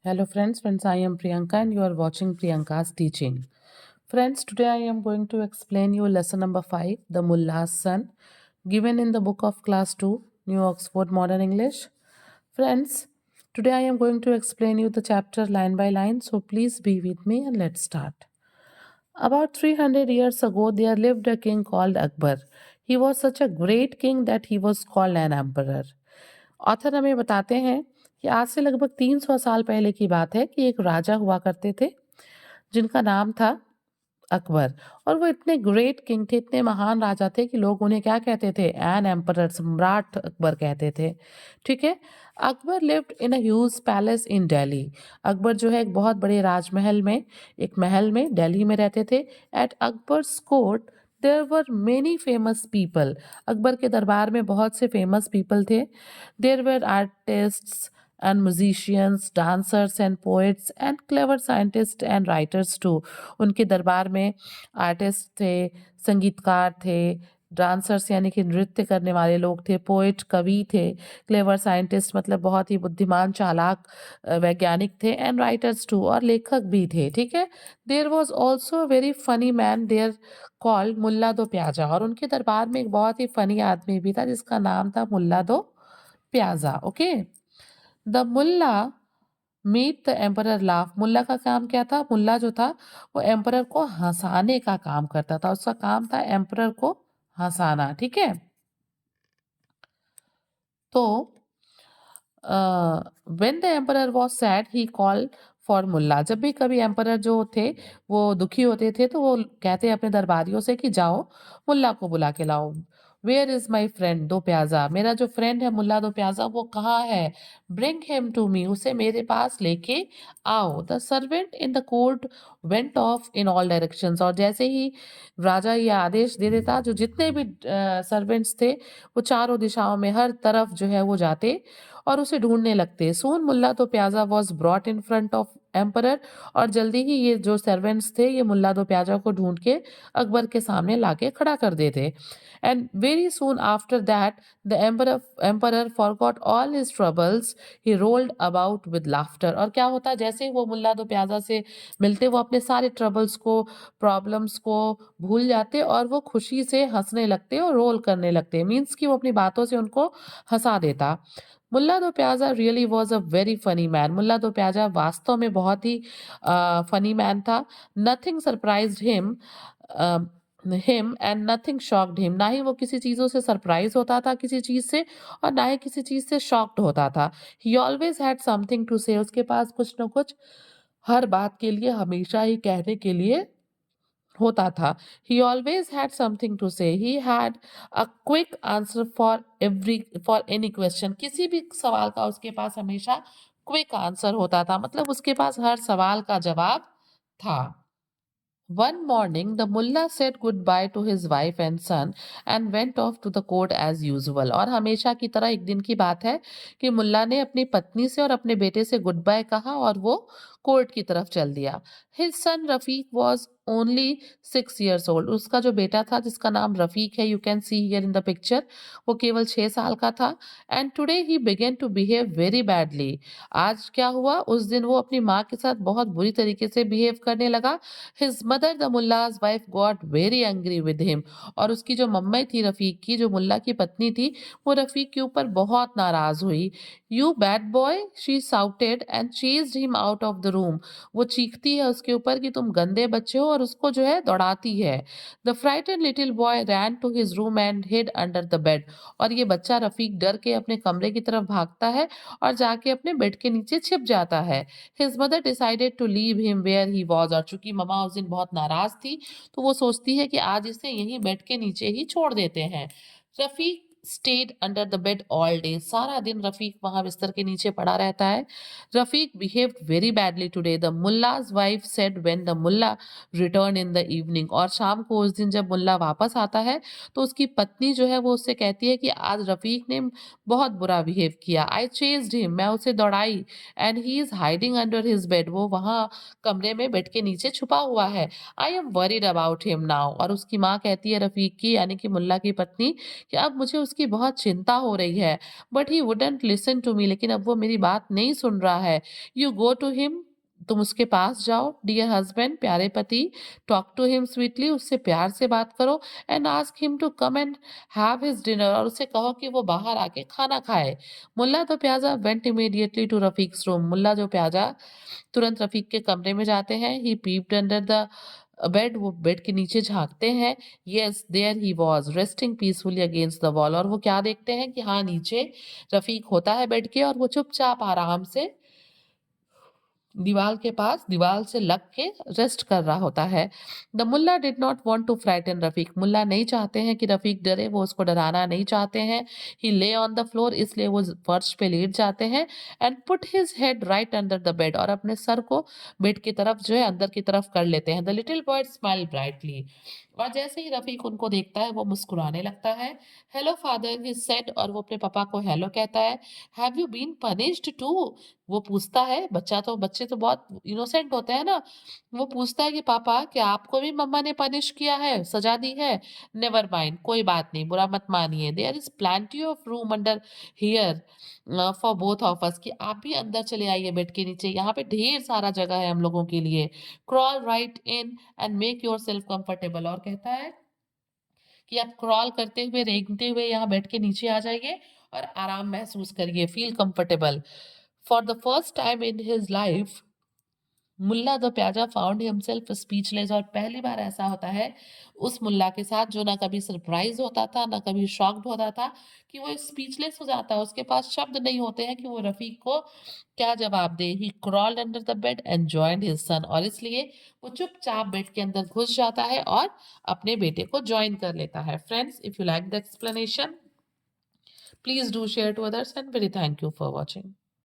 Hello friends, I am Priyanka and you are watching Priyanka's teaching. Friends, today I am going to explain you lesson number 5, The Mullah's Son, given in the book of class 2, New Oxford Modern English. Friends, today I am going to explain you the chapter line by line, so please be with me and let's start. About 300 years ago, there lived a king called Akbar. He was such a great king that he was called an emperor. Author हमें बताते हैं कि आज से लगभग 300 साल पहले की बात है कि एक राजा हुआ करते थे जिनका नाम था अकबर। और वो इतने ग्रेट किंग थे, इतने महान राजा थे कि लोग उन्हें क्या कहते थे? एन एम्परर, सम्राट अकबर कहते थे। ठीक है। Akbar lived in a huge palace in Delhi. Akbar जो है एक बहुत बड़े राजमहल में, एक महल में दिल्ली में रहते थे। At Akbar's court there were many famous people. Akbar के दरबार में बहुत से फेमस पीपल थे। There were artists and musicians, dancers and poets and clever scientists and writers too. उनके दरबार में आर्टिस्ट थे, संगीतकार थे, डांसर्स यानी कि नृत्य करने वाले लोग थे, पोएट कवि थे, क्लेवर साइंटिस्ट मतलब बहुत ही बुद्धिमान चालाक वैज्ञानिक थे, एंड राइटर्स टू और लेखक भी थे। ठीक है। There was also very funny man there called Mulla Do Piyaza. और उनके दरबार में एक बहुत ही फनी आदमी भी था जिसका नाम था Mulla Do Piyaza. Okay. The Mulla meet the emperor laugh. Mulla का काम क्या था? मुल्ला जो था वो एम्परर को हंसाने का काम करता था। उसका काम था एम्परर को हंसाना। ठीक है। तो when the emperor was sad he call for Mulla. जब भी कभी एम्परर जो थे वो दुखी होते थे तो वो कहते अपने दरबारियों से कि जाओ मुल्ला को बुला के लाओ। वेयर इज माई फ्रेंड दो प्याजा। मेरा जो फ्रेंड है मुल्ला दो प्याजा वो कहाँ है? Bring him to me. उसे मेरे पास लेके आओ। The servant in the court went off in all directions. और जैसे ही राजा ये आदेश दे देता, जो जितने भी सर्वेंट्स थे वो चारों दिशाओं में हर तरफ जो है वो जाते और उसे ढूंढने लगते। Soon Mulla Do Piyaza was brought in front of emperor. और जल्दी ही ये जो सर्वेंट्स थे ये मुल्ला दो प्याजा को ढूंढ के अकबर के सामने लाके खड़ा कर देते। And very soon after that the emperor forgot all his troubles. He rolled about with laughter. और क्या होता, जैसे ही वो मुल्ला दो प्याजा से मिलते वो अपने सारे ट्रबल्स को, प्रॉब्लम्स को भूल जाते और वो खुशी से हंसने लगते और रोल करने लगते। मीन्स कि वो अपनी बातों से उनको हंसा देता। Mulla Do Piyaza really was a very funny man. Mulla Do Piyaza वास्तव में बहुत ही फनी मैन था। Nothing surprised him and nothing shocked him. ना ही वो किसी चीज़ों से सरप्राइज होता था किसी चीज़ से, और ना ही किसी चीज़ से शॉक्ड होता था। He always had something to say. उसके पास कुछ न कुछ हर बात के लिए हमेशा ही कहने के लिए होता था। He always had something to say. He had a quick answer for any question. किसी भी सवाल का उसके पास हमेशा क्विक आंसर होता था, मतलब उसके पास हर सवाल का जवाब था। One morning, the mullah said goodbye to his wife and son and went off to the court as usual. और हमेशा की तरह एक दिन की बात है कि मुल्ला ने अपनी पत्नी से और अपने बेटे से गुड बाय कहा और वो कोर्ट की तरफ चल दिया। His son Rafiq was only 6 years old. उसका जो बेटा था जिसका नाम रफीक है, you can see here in the picture, वो केवल 6 साल का था। And today he began to behave very badly. आज क्या हुआ? उस दिन वो अपनी माँ के साथ बहुत बुरी तरीके से बिहेव करने लगा। His mother the Mulla's wife got very angry with him. और उसकी जो मम्मी थी रफीक की, जो मुल्ला की पत्नी थी, वो रफीक के ऊपर बहुत नाराज हुई। You bad boy, she shouted and chased him out of the room. वो चीखती है उसके ऊपर कि तुम गंदे बच्चे हो, और उसको जो है दौड़ाती है। The frightened little boy ran to his room and hid under the bed. और ये बच्चा रफीक डर के अपने कमरे की तरफ भागता है और जाके अपने बेड के नीचे छिप जाता है। His mother decided to leave him where he was. और चूंकि ममा उस दिन बहुत नाराज थी तो वो सोचती है कि आज इसे यहीं बेड के नीचे ही छोड़ देते हैं। Rafiq stayed under the bed all day. सारा दिन रफीक वहां बिस्तर के नीचे पड़ा रहता है। Rafiq behaved very badly today, the Mulla's wife said when the Mulla return in the evening. और शाम को उस दिन जब मुल्ला वापस आता है तो उसकी पत्नी जो है वो उससे कहती है कि आज रफीक ने बहुत बुरा बिहेव किया। आई चेज्ड हिम, मैं उसे दौड़ाई, and he is hiding under his bed. वो वहां कमरे में बेड के नीचे छुपा हुआ है। I am worried about him now. और उसकी माँ कहती है रफीक की, यानी कि मुल्ला की पत्नी, कि अब मुझे उसकी बहुत चिंता हो रही है, but he wouldn't listen to me, लेकिन अब वो मेरी बात नहीं सुन रहा है। यू गो टू हिम, तुम उसके पास जाओ, डियर हस्बैंड, प्यारे पति, टॉक टू हिम स्वीटली, उससे प्यार से बात करो, and ask him to come and have his dinner, और उसे कहो कि वो बाहर आके खाना खाए। Mulla the Piyaza went immediately to Rafiq's room, Mulla Do Piyaza तुरंत रफीक के कमरे में जाते हैं। He peeped under the bed, वो बेड के नीचे झांकते हैं। Yes, there he was resting peacefully against the wall, और वो क्या देखते हैं कि हाँ, नीचे रफीक होता है बेड के, और वो चुपचाप आराम से दीवार के पास दीवार से लग के रेस्ट कर रहा होता है। The Mulla did not want to frighten Rafiq, Mulla नहीं चाहते हैं कि रफीक डरे, वो उसको डराना नहीं चाहते हैं। ही ले ऑन द फ्लोर, इसलिए वो फर्श पे लेट जाते हैं, and put his head right under the bed, और अपने सर को बेड की तरफ जो है अंदर की तरफ कर लेते हैं। The little boy smile brightly, और जैसे ही रफीक उनको देखता है वो मुस्कुराने लगता है। हेलो फादर, ही सेड, और वो अपने पापा को हेलो कहता है। Have you been punished too, वो पूछता है, बच्चे तो बहुत इनोसेंट होते हैं ना, वो पूछता है कि पापा, क्या आपको भी मम्मा ने पनिश किया है, सजा दी है? नेवर माइंड, कोई बात नहीं, बुरा मत मानिए, there is plenty of room under here for both of us, कि आप भी अंदर चले आइए बेड के नीचे, यहाँ पे ढेर सारा जगह है हम लोगों के लिए। Crawl right in and make your self comfortable, और कहता है कि आप क्रॉल करते हुए, रेंगते हुए यहाँ बेड के नीचे आ जाइए और आराम महसूस करिए, feel comfortable. For the first time in his life, Mulla the Pyaza found himself speechless, और पहली बार ऐसा होता है उस मुल्ला के साथ, जो ना कभी सरप्राइज होता था ना कभी शॉक्ड होता था, कि वो स्पीचलेस हो जाता है, उसके पास शब्द नहीं होते हैं कि वो रफीक को क्या जवाब दे। He crawled under the bed and joined his son, और इसलिए वो चुपचाप बेड के अंदर घुस जाता है और अपने बेटे को ज्वाइन कर लेता है। Friends, if you like the explanation, please do share to others, and very thank you for watching.